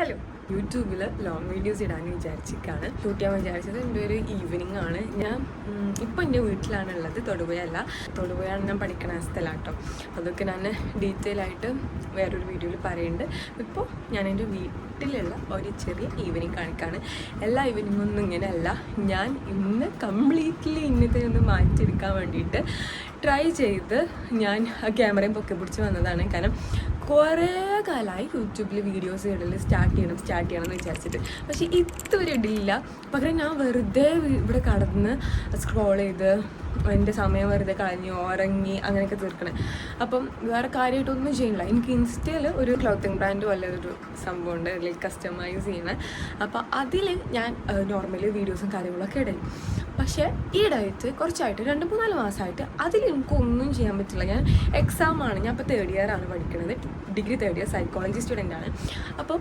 Hello, യൂട്യൂബിൽ long videos ഇടാൻ വിചാരിച്ചിട്ടാണ് ഷൂട്ട് ചെയ്യാൻ വിചാരിച്ചത്. എൻ്റെ ഒരു ഈവനിങ് ആണ്. ഞാൻ ഇപ്പോൾ എൻ്റെ വീട്ടിലാണുള്ളത്, തൊടുപുഴയാണ് ഞാൻ പഠിക്കണ സ്ഥലം കേട്ടോ. അതൊക്കെ ഞാൻ ഡീറ്റെയിൽ ആയിട്ട് വേറൊരു വീഡിയോയിൽ പറയുന്നുണ്ട്. ഇപ്പോൾ ഞാൻ എൻ്റെ വീട്ടിലുള്ള ഒരു ചെറിയ ഈവനിങ് കാണിക്കാണ്. എല്ലാ ഈവനിങ്ങൊന്നും ഇങ്ങനെയല്ല. ഞാൻ ഇന്ന് കംപ്ലീറ്റ്ലി ഇന്നത്തെ ഒന്ന് മാറ്റിയെടുക്കാൻ വേണ്ടിയിട്ട് ട്രൈ ചെയ്ത് ഞാൻ ക്യാമറയും പൊക്കി പിടിച്ച് വന്നതാണ്. കാരണം കുറേ കാലമായി യൂട്യൂബിൽ വീഡിയോസ് ഇടൽ സ്റ്റാർട്ട് ചെയ്യണം എന്ന് വിചാരിച്ചിട്ട്, പക്ഷേ ഇതുവരെ ഇടില്ല. പകരം ഞാൻ വെറുതെ ഇവിടെ കടന്ന് സ്ക്രോൾ ചെയ്ത് എൻ്റെ സമയം വെറുതെ കളഞ്ഞു ഉറങ്ങി അങ്ങനെയൊക്കെ തീർക്കണേ. അപ്പം വേറെ കാര്യമായിട്ടൊന്നും ചെയ്യണില്ല. എനിക്ക് ഇൻസ്റ്റയിൽ ഒരു ക്ലോത്തിങ് ബ്രാൻഡ് വല്ലൊരു സംഭവമുണ്ട്, അതിൽ കസ്റ്റമൈസ് ചെയ്യണേ. അപ്പോൾ അതിൽ ഞാൻ നോർമലി വീഡിയോസും കാര്യങ്ങളൊക്കെ ഇടും. പക്ഷേ ഈയിടെയായിട്ട് കുറച്ചായിട്ട് 2-3 മാസമായിട്ട് അതിൽ എനിക്കൊന്നും ചെയ്യാൻ പറ്റില്ല. ഞാൻ എക്സാമാണ്, ഞാൻ ഇപ്പോൾ 3rd year ആണ് പഠിക്കുന്നത്, degree 3rd year psychology student ആണ്. അപ്പോൾ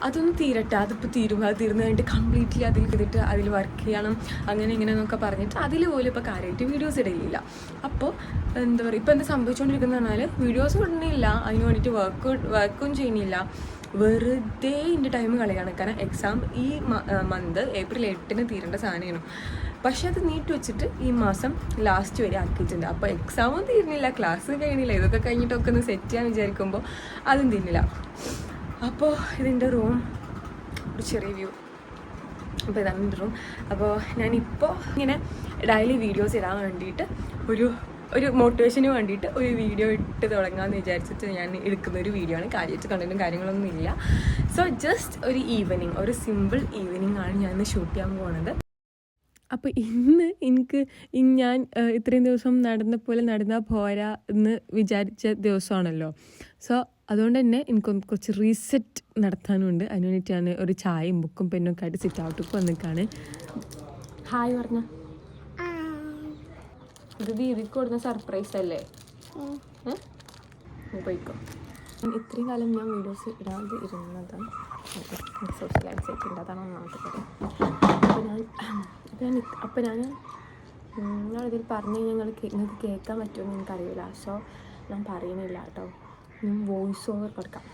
അതൊന്ന് തീരട്ടെ, അതിപ്പോൾ അത് തീർന്നു കഴിഞ്ഞിട്ട് കംപ്ലീറ്റ്ലി അതിൽ ചെയ്തിട്ട് അതിൽ വർക്ക് ചെയ്യണം അങ്ങനെ ഇങ്ങനെ എന്നൊക്കെ പറഞ്ഞിട്ട് അതിൽ പോലും ഇപ്പോൾ കാര്യമായിട്ട് വീഡിയോസ് ഇടയില്ല. അപ്പോൾ എന്താ പറയുക, ഇപ്പോൾ എന്താ സംഭവിച്ചുകൊണ്ടിരിക്കുന്നത് പറഞ്ഞാൽ വീഡിയോസ് ഇടുന്നില്ല, അതിന് വേണ്ടിയിട്ട് വർക്കും ചെയ്യുന്നില്ല, വെറുതെ എൻ്റെ ടൈം കളയാണ്. കാരണം എക്സാം ഈ മന്ത് April 8 തീരേണ്ട സാധനമാണ്. പക്ഷെ അത് നീട്ടി വെച്ചിട്ട് ഈ മാസം ലാസ്റ്റ് വരെ ആക്കിയിട്ടുണ്ട്. അപ്പോൾ എക്സാമും തീരുന്നില്ല, ക്ലാസ്സും കഴിയുന്നില്ല. ഇതൊക്കെ കഴിഞ്ഞിട്ടൊക്കെ ഒന്ന് സെറ്റ് ചെയ്യാൻ വിചാരിക്കുമ്പോൾ അതും തീരുന്നില്ല. അപ്പോൾ ഇതിൻ്റെ റൂം ഒരു ചെറിയ വ്യൂ. അപ്പോൾ ഇതാണ് എൻ്റെ റൂം. അപ്പോൾ ഞാനിപ്പോൾ ഇങ്ങനെ ഡെയിലി വീഡിയോസ് ഇടാൻ വേണ്ടിയിട്ട് ഒരു മോട്ടിവേഷന് വേണ്ടിയിട്ട് ഒരു വീഡിയോ ഇട്ട് തുടങ്ങാമെന്ന് വിചാരിച്ചിട്ട് ഞാൻ എടുക്കുന്ന ഒരു വീഡിയോ ആണ്. കാര്യമായിട്ട് കണ്ടന്റും കാര്യങ്ങളൊന്നും ഇല്ല. സോ ജസ്റ്റ് ഒരു ഈവനിങ്, ഒരു സിമ്പിൾ ഈവനിങ് ആണ് ഞാൻ ഇന്ന് ഷൂട്ട് ചെയ്യാൻ പോകുന്നത്. അപ്പോൾ ഇന്ന് എനിക്ക് ഞാൻ ഇത്രയും ദിവസം നടന്നാൽ പോരാ എന്ന് വിചാരിച്ച ദിവസമാണല്ലോ. സോ അതുകൊണ്ട് തന്നെ എനിക്കൊന്ന് കുറച്ച് റീസെറ്റ് നടത്താനുണ്ട്. അതിന് വേണ്ടിയിട്ടാണ് ഒരു ചായയും ബുക്കും പെന്നൊക്കെ ആയിട്ട് സിറ്റ് ഔട്ടിൽ വന്നിക്കാണ്. ഹായ് പറഞ്ഞ ഇത് ദീദിക്ക് കൊടുക്കുന്ന സർപ്രൈസ് അല്ലേ? പോയിക്കോ. ഇത്രയും കാലം ഞാൻ വീഡിയോസ് ഇടാതെ ഇരുന്നതാണ്. സോഷ്യൽ ആൻസൈറ്റി ഉണ്ട്, അതാണ് ഒന്നാമത്തെ കാര്യം. അപ്പോൾ ഞാൻ നിങ്ങളിതിൽ പറഞ്ഞു കഴിഞ്ഞാൽ നിങ്ങൾക്ക് കേൾക്കാൻ പറ്റുമെന്ന് എനിക്കറിയില്ല. സോ ഞാൻ പറയുന്നില്ല കേട്ടോ, ഞാൻ വോയിസ് ഓവർ കൊടുക്കാം.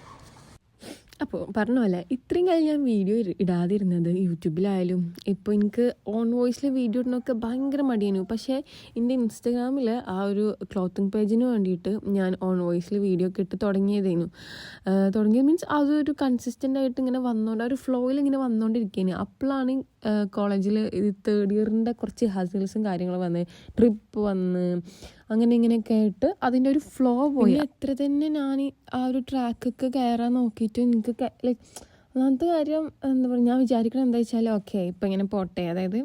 അപ്പോൾ പറഞ്ഞ പോലെ ഇത്രയും കാലം ഞാൻ വീഡിയോ ഇടാതിരുന്നത് യൂട്യൂബിലായാലും ഇപ്പോൾ എനിക്ക് ഓൺ വോയിസിൽ വീഡിയോ ഇടുന്നതൊക്കെ ഭയങ്കര മടിയായിരുന്നു. പക്ഷേ എൻ്റെ ഇൻസ്റ്റഗ്രാമിൽ ആ ഒരു ക്ലോത്തിങ് പേജിന് വേണ്ടിയിട്ട് ഞാൻ ഓൺ വോയിസിൽ വീഡിയോ ഒക്കെ ഇട്ട് തുടങ്ങിയത് മീൻസ് അതൊരു കൺസിസ്റ്റൻ്റ് ആയിട്ട് ഇങ്ങനെ വന്നുകൊണ്ട് ഒരു ഫ്ലോയിൽ ഇങ്ങനെ വന്നുകൊണ്ടിരിക്കുകയാണ്. അപ്പോഴാണ് കോളേജിൽ ഇത് 3rd yearൻ്റെ കുറച്ച് ഹസിൽസും കാര്യങ്ങളും വന്ന് ട്രിപ്പ് വന്ന് അങ്ങനെ ഇങ്ങനെയൊക്കെ ആയിട്ട് അതിൻ്റെ ഒരു ഫ്ലോ പോയി. എത്ര തന്നെ ഞാൻ ആ ഒരു ട്രാക്കൊക്കെ കയറാൻ നോക്കിയിട്ട് എനിക്ക് ലൈക്ക് ഒന്നാമത്തെ കാര്യം എന്താ പറയുക, ഞാൻ വിചാരിക്കണം എന്താ വെച്ചാൽ ഓക്കെ ഇപ്പം ഇങ്ങനെ പോട്ടെ, അതായത്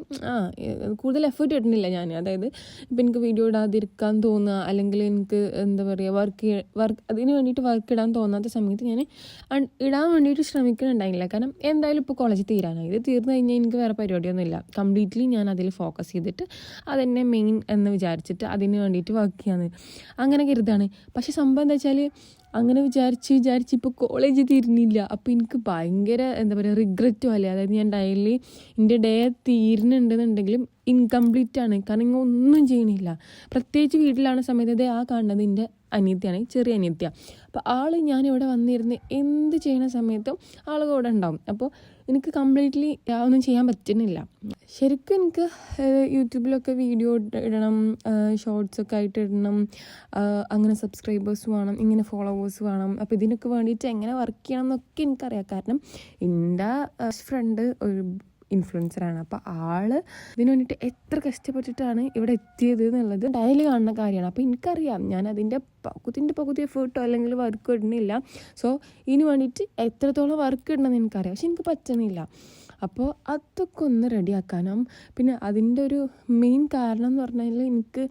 കൂടുതൽ എഫേർട്ട് ഇടുന്നില്ല ഞാൻ. അതായത് ഇപ്പം എനിക്ക് വീഡിയോ ഇടാതിരിക്കാൻ തോന്നുക, അല്ലെങ്കിൽ എനിക്ക് എന്താ പറയുക വർക്ക് അതിന് വേണ്ടിയിട്ട് വർക്ക് ഇടാൻ തോന്നാത്ത സമയത്ത് ഞാൻ ഇടാൻ വേണ്ടിയിട്ട് ശ്രമിക്കുന്നുണ്ടായില്ല. കാരണം എന്തായാലും ഇപ്പോൾ കോളേജ് തീരാനായി, ഇത് തീർന്നു കഴിഞ്ഞാൽ എനിക്ക് വേറെ പരിപാടിയൊന്നുമില്ല. കംപ്ലീറ്റ്ലി ഞാൻ അതിൽ ഫോക്കസ് ചെയ്തിട്ട് അതെന്നെ മെയിൻ എന്ന് വിചാരിച്ചിട്ട് അതിന് വേണ്ടിയിട്ട് വർക്ക് ചെയ്യാന്ന് അങ്ങനെ കരുതാണ്. പക്ഷേ സംഭവം എന്താ വെച്ചാൽ അങ്ങനെ വിചാരിച്ച് ഇപ്പോൾ കോളേജ് തീരുന്നില്ല. അപ്പോൾ എനിക്ക് ഭയങ്കര എന്താ പറയുക റിഗ്രറ്റും അല്ലേ. അതായത് ഞാൻ ഡെയിലി എൻ്റെ ഡേ തീരുന്നുണ്ടെന്നുണ്ടെങ്കിലും ഇൻകംപ്ലീറ്റ് ആണ്. കാരണം ഇങ്ങനെ ഒന്നും ചെയ്യണില്ല. പ്രത്യേകിച്ച് വീട്ടിലാണ് സമയത്ത് ആ കാണുന്നത് എൻ്റെ അനിയത്തിയാണ്, ചെറിയ അനിയത്തിയ. അപ്പോൾ ഞാനിവിടെ വന്നിരുന്ന് എന്ത് ചെയ്യുന്ന സമയത്തും ആൾ കൂടെ ഉണ്ടാവും. അപ്പോൾ എനിക്ക് കംപ്ലീറ്റ്ലി ഒന്നും ചെയ്യാൻ പറ്റുന്നില്ല. ശരിക്കും എനിക്ക് യൂട്യൂബിലൊക്കെ വീഡിയോ ഇടണം, ഷോർട്സൊക്കെ ആയിട്ട് ഇടണം, അങ്ങനെ സബ്സ്ക്രൈബേഴ്സ് വേണം, ഇങ്ങനെ ഫോളോവേഴ്സ് വേണം. അപ്പോൾ ഇതിനൊക്കെ വേണ്ടിയിട്ട് എങ്ങനെ വർക്ക് ചെയ്യണം എന്നൊക്കെ എനിക്കറിയാം. കാരണം എൻ്റെ ഫ്രണ്ട് ഒരു ഇൻഫ്ലുവൻസറാണ്. അപ്പോൾ ഇതിന് വേണ്ടിയിട്ട് എത്ര കഷ്ടപ്പെട്ടിട്ടാണ് ഇവിടെ എത്തിയത് എന്നുള്ളത് ഡെയിലി കാണുന്ന കാര്യമാണ്. അപ്പോൾ എനിക്കറിയാം ഞാൻ അതിൻ്റെ പകുതി എഫേർട്ടോ അല്ലെങ്കിൽ വർക്ക് ഇടുന്നില്ല. സോ ഇതിന് വേണ്ടിയിട്ട് എത്രത്തോളം വർക്ക് ഇടണമെന്ന് എനിക്കറിയാം, പക്ഷെ എനിക്ക് പറ്റുന്നില്ല. അപ്പോൾ അതൊക്കെ ഒന്ന് റെഡിയാക്കാനും പിന്നെ അതിൻ്റെ ഒരു മെയിൻ കാരണം എന്ന് പറഞ്ഞാൽ എനിക്ക്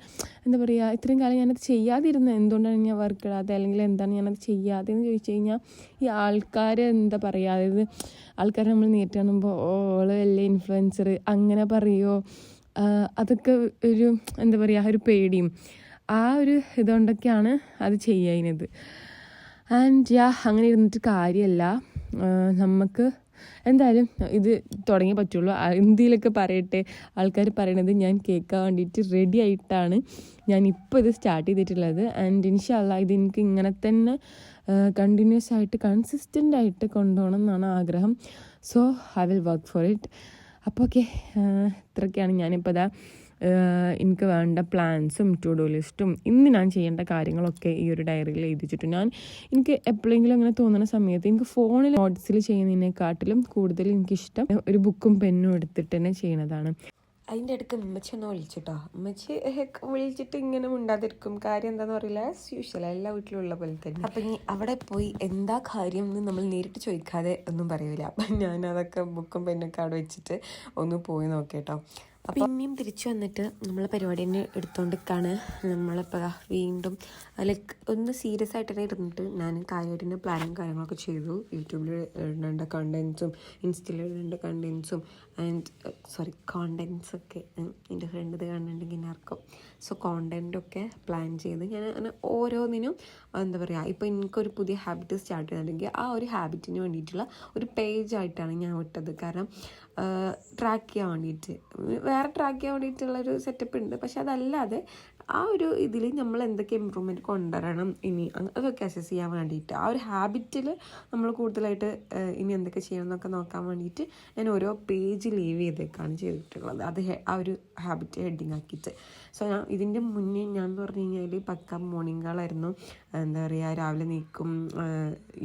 എന്താ പറയുക, ഇത്രയും കാലം ഞാനത് ചെയ്യാതിരുന്നത് എന്തുകൊണ്ടാണ് ഞാൻ വർക്ക് ഇടാതെ അല്ലെങ്കിൽ എന്താണ് ഞാനത് ചെയ്യാതെ എന്ന് ചോദിച്ചു കഴിഞ്ഞാൽ ഈ ആൾക്കാർ എന്താ പറയുക, അതായത് ആൾക്കാർ നമ്മൾ നേരിട്ട് കാണുമ്പോൾ ഓള് വലിയ ഇൻഫ്ലുവൻസർ അങ്ങനെ പറയുമോ, അതൊക്കെ ഒരു എന്താ പറയുക ഒരു പേടിയും ആ ഒരു ഇതുകൊണ്ടൊക്കെയാണ് അത് ചെയ്യുന്നത്. ആൻഡ് അങ്ങനെ ഇരുന്നിട്ട് കാര്യമല്ല. നമുക്ക് എന്തായാലും ഇത് തുടങ്ങി പറ്റുള്ളൂ. ഹിന്ദിയിലൊക്കെ പറയട്ടെ, ആൾക്കാർ പറയണത് ഞാൻ കേൾക്കാൻ വേണ്ടിയിട്ട് റെഡി ആയിട്ടാണ് ഞാനിപ്പോൾ ഇത് സ്റ്റാർട്ട് ചെയ്തിട്ടുള്ളത്. ആൻഡ് ഇൻഷാ അല്ലാഹ് ഇത് എനിക്ക് ഇങ്ങനെ തന്നെ കണ്ടിന്യൂസ് ആയിട്ട് കൺസിസ്റ്റൻ്റ് ആയിട്ട് കൊണ്ടുപോകണം എന്നാണ് ആഗ്രഹം. So I will work for it. അപ്പോൾ ഓക്കെ, ഇത്രയൊക്കെയാണ് ഞാനിപ്പോൾ ഇതാ എനിക്ക് വേണ്ട പ്ലാൻസും ടു ഡു ലിസ്റ്റും ഇന്ന് ഞാൻ ചെയ്യേണ്ട കാര്യങ്ങളൊക്കെ ഈ ഒരു ഡയറിയിൽ എഴുതിച്ചിട്ടു. എനിക്ക് എപ്പോഴെങ്കിലും അങ്ങനെ തോന്നുന്ന സമയത്ത് എനിക്ക് ഫോണിൽ നോട്ട്സിൽ ചെയ്യുന്നതിനെക്കാട്ടിലും കൂടുതൽ എനിക്കിഷ്ടം ഒരു ബുക്കും പെന്നും എടുത്തിട്ട് തന്നെ ചെയ്യുന്നതാണ്. അതിൻ്റെ ഇടയ്ക്ക് ഉമ്മച്ചി ഒന്ന് വിളിച്ചിട്ടോ. ഉമ്മച്ചി വിളിച്ചിട്ട് ഇങ്ങനെ ഉണ്ടാതിരിക്കും. കാര്യം എന്താണെന്ന് പറയില്ല, ആസ് യൂഷ്വൽ എല്ലാ വീട്ടിലുള്ള പോലെ തന്നെ. അപ്പം ഇനി അവിടെ പോയി എന്താ കാര്യം എന്ന് നമ്മൾ നേരിട്ട് ചോദിക്കാതെ ഒന്നും പറയൂല. അപ്പം ഞാനതൊക്കെ ബുക്കും പെന്നൊക്കെ അവിടെ വെച്ചിട്ട് ഒന്ന് പോയി നോക്കേട്ടോ. അപ്പം പിന്നെയും തിരിച്ചു വന്നിട്ട് നമ്മൾ പരിപാടി തന്നെ എടുത്തുകൊണ്ടിരിക്കുകയാണ്. നമ്മളിപ്പോൾ വീണ്ടും ലൈക്ക് ഒന്ന് സീരിയസ് ആയിട്ട് തന്നെ ഇരുന്നിട്ട് ഞാൻ കാര്യമായിട്ട് പ്ലാനും കാര്യങ്ങളൊക്കെ ചെയ്തു. യൂട്യൂബിൽ ഇടേണ്ട കണ്ടൻസും ഇൻസ്റ്റയിൽ ഇടേണ്ട കണ്ടൻസും കോണ്ടൻസൊക്കെ എൻ്റെ ഫ്രണ്ട് ഇത് കാണുന്നുണ്ടെങ്കിൽ ആർക്കും. സോ കോണ്ടൻറ്റൊക്കെ പ്ലാൻ ചെയ്ത് ഞാൻ അങ്ങനെ ഓരോന്നിനും എന്താ പറയുക, ഇപ്പോൾ എനിക്കൊരു പുതിയ ഹാബിറ്റ് സ്റ്റാർട്ട് ചെയ്യുന്നുണ്ടെങ്കിൽ ആ ഒരു ഹാബിറ്റിന് വേണ്ടിയിട്ടുള്ള ഒരു പേജായിട്ടാണ് ഞാൻ വിട്ടത്. കാരണം ട്രാക്ക് ചെയ്യാൻ വേണ്ടിയിട്ട് വേറെ ട്രാക്ക് ചെയ്യാൻ വേണ്ടിയിട്ടുള്ളൊരു സെറ്റപ്പ് ഉണ്ട്. പക്ഷെ അതല്ലാതെ ആ ഒരു ഇതിൽ നമ്മൾ എന്തൊക്കെ ഇമ്പ്രൂവ്മെൻറ്റ് കൊണ്ടുവരണം ഇനി അതൊക്കെ അസസ് ചെയ്യാൻ വേണ്ടിയിട്ട് ആ ഒരു ഹാബിറ്റിൽ നമ്മൾ കൂടുതലായിട്ട് ഇനി എന്തൊക്കെ ചെയ്യണം എന്നൊക്കെ നോക്കാൻ വേണ്ടിയിട്ട് ഞാൻ ഓരോ പേജ് ലീവ് ചെയ്തേക്കാണ് ചെയ്തിട്ടുള്ളത്. അത് ആ ഒരു ഹാബിറ്റ് ഹെഡിങ് ആക്കിയിട്ട്. സോ ഞാൻ ഇതിൻ്റെ മുന്നേ ഞാൻ പറഞ്ഞു കഴിഞ്ഞാൽ പക്ക മോർണിംഗ് ആളായിരുന്നു. എന്താ പറയുക, രാവിലെ നീക്കും,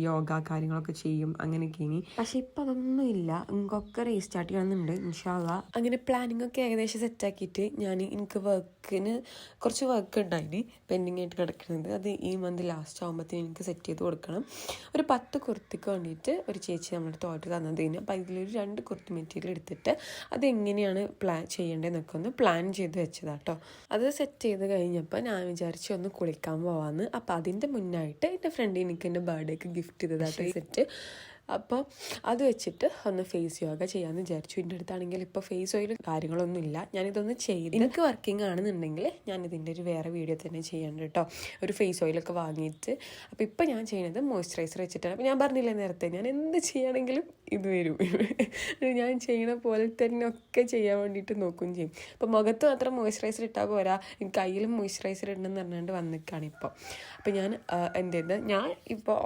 യോഗ കാര്യങ്ങളൊക്കെ ചെയ്യും, അങ്ങനെയൊക്കെ. ഇനി പക്ഷെ ഇപ്പം അതൊന്നും ഇല്ല. എനിക്കൊക്കെ റീസ്റ്റാർട്ട് ചെയ്യണമെന്നുണ്ട് ഇൻഷാ അല്ലാഹ്. അങ്ങനെ പ്ലാനിങ് ഒക്കെ ഏകദേശം സെറ്റാക്കിയിട്ട് എനിക്ക് വർക്കിന് കുറച്ച് വർക്ക് ഉണ്ടായിന് പെൻഡിങ് ആയിട്ട് കിടക്കുന്നത്. അത് ഈ മന്ത് ലാസ്റ്റ് ആകുമ്പോഴത്തേന് എനിക്ക് സെറ്റ് ചെയ്ത് കൊടുക്കണം. ഒരു 10 കുർത്തിക്ക് വേണ്ടിയിട്ട് ഒരു ചേച്ചി നമ്മുടെ അടുത്ത് ഓർഡർ തന്നതിന്. അപ്പോൾ ഇതിലൊരു 2 കുർത്തി മെറ്റീരിയൽ എടുത്തിട്ട് അതെങ്ങനെയാണ് പ്ലാൻ ചെയ്യേണ്ടതെന്നൊക്കെ ഒന്ന് പ്ലാൻ ചെയ്ത് വെച്ചതാട്ടോ. അത് സെറ്റ് ചെയ്ത് കഴിഞ്ഞപ്പോൾ ഞാൻ വിചാരിച്ചു ഒന്ന് കുളിക്കാൻ പോവാമെന്ന്. അപ്പോൾ അതിൻ്റെ മുന്നായിട്ട് എൻ്റെ ഫ്രണ്ട് എനിക്ക് എൻ്റെ ബർത്ത്ഡേക്ക് ഗിഫ്റ്റ് ചെയ്തതാട്ടോ ഈ സെറ്റ്. അപ്പോൾ അത് വെച്ചിട്ട് ഒന്ന് ഫേസ് യോഗ ചെയ്യാമെന്ന് വിചാരിച്ചു. എൻ്റെ അടുത്താണെങ്കിൽ ഇപ്പോൾ ഫേസ് ഓയിൽ കാര്യങ്ങളൊന്നും ഇല്ല. ഞാനിതൊന്ന് ചെയ്ത് എനിക്ക് വർക്കിംഗ് ആണെന്നുണ്ടെങ്കിൽ ഞാനിതിൻ്റെ ഒരു വേറെ വീഡിയോ തന്നെ ചെയ്യേണ്ട കേട്ടോ, ഒരു ഫേസ് ഓയിലൊക്കെ വാങ്ങിയിട്ട്. അപ്പോൾ ഇപ്പോൾ ഞാൻ ചെയ്യുന്നത് മോയ്സ്ചറൈസർ വെച്ചിട്ടാണ്. അപ്പോൾ ഞാൻ പറഞ്ഞില്ലേ നേരത്തെ, ഞാൻ എന്ത് ചെയ്യുകയാണെങ്കിലും ഇത് വരും. ഞാൻ ചെയ്യണ പോലെ തന്നെ ഒക്കെ ചെയ്യാൻ വേണ്ടിയിട്ട് നോക്കുകയും ചെയ്യും. ഇപ്പോൾ മുഖത്ത് മാത്രം മോയ്സ്ചറൈസർ ഇട്ടാൽ പോരാ, എനിക്ക് കയ്യിലും മോയ്സ്ചറൈസർ ഇടണമെന്ന് പറഞ്ഞുകൊണ്ട് വന്നിക്കാണ് ഇപ്പോൾ. അപ്പോൾ ഞാൻ ഞാൻ ഇപ്പോൾ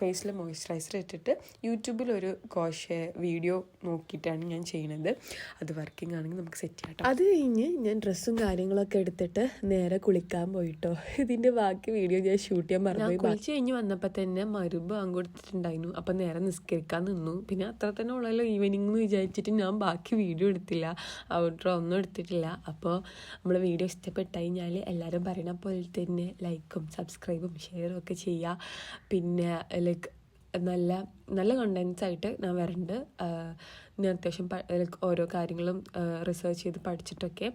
ഫേസിൽ മോയ്സ്ചറൈസർ ഇട്ടിട്ട് യൂട്യൂബിലൊരു വീഡിയോ നോക്കിയിട്ടാണ് ഞാൻ ചെയ്യുന്നത്. അത് വർക്കിംഗ് ആണെങ്കിൽ നമുക്ക് സെറ്റ് ചെയ്യാം. അത് കഴിഞ്ഞ് ഞാൻ ഡ്രസ്സും കാര്യങ്ങളൊക്കെ എടുത്തിട്ട് നേരെ കുളിക്കാൻ പോയിട്ടോ. ഇതിൻ്റെ ബാക്കി വീഡിയോ ഞാൻ ഷൂട്ട് ചെയ്യാൻ മറന്നുപോയി. കുളിച്ച് കഴിഞ്ഞ് വന്നപ്പോൾ തന്നെ മരുമ്പ് കൊടുത്തിട്ടുണ്ടായിരുന്നു. അപ്പം നേരെ നിസ്കരിക്കാൻ നിന്നു. പിന്നെ അത്ര തന്നെ ഉള്ളല്ലോ ഈവനിങ് എന്ന് വിചാരിച്ചിട്ട് ഞാൻ ബാക്കി വീഡിയോ എടുത്തില്ല, ഔട്ട്രോ ഒന്നും എടുത്തിട്ടില്ല. അപ്പോൾ നമ്മൾ വീഡിയോ ഇഷ്ടപ്പെട്ട് കഴിഞ്ഞാൽ എല്ലാവരും പറയണ പോലെ തന്നെ ലൈക്കും സബ്സ്ക്രൈബും ഷെയറും ഒക്കെ ചെയ്യുക. പിന്നെ ലൈക്ക് നല്ല നല്ല കണ്ടൻസ് ആയിട്ട് ഞാൻ വരുന്നുണ്ട്. ഞാൻ അത്യാവശ്യം ഓരോ കാര്യങ്ങളും റിസർച്ച് ചെയ്ത് പഠിച്ചിട്ടൊക്കെ.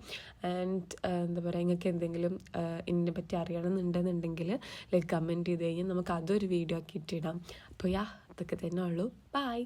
ആൻഡ് എന്താ പറയുക, നിങ്ങൾക്ക് എന്തെങ്കിലും ഇതിനെ പറ്റി അറിയണമെന്നുണ്ടെന്നുണ്ടെങ്കിൽ ലൈക്ക് കമൻറ്റ് ചെയ്ത് കഴിഞ്ഞാൽ നമുക്ക് അതൊരു വീഡിയോ ആക്കിയിട്ടിടാം. അപ്പോൾ അതൊക്കെ തന്നെ ഉള്ളൂ. ബൈ.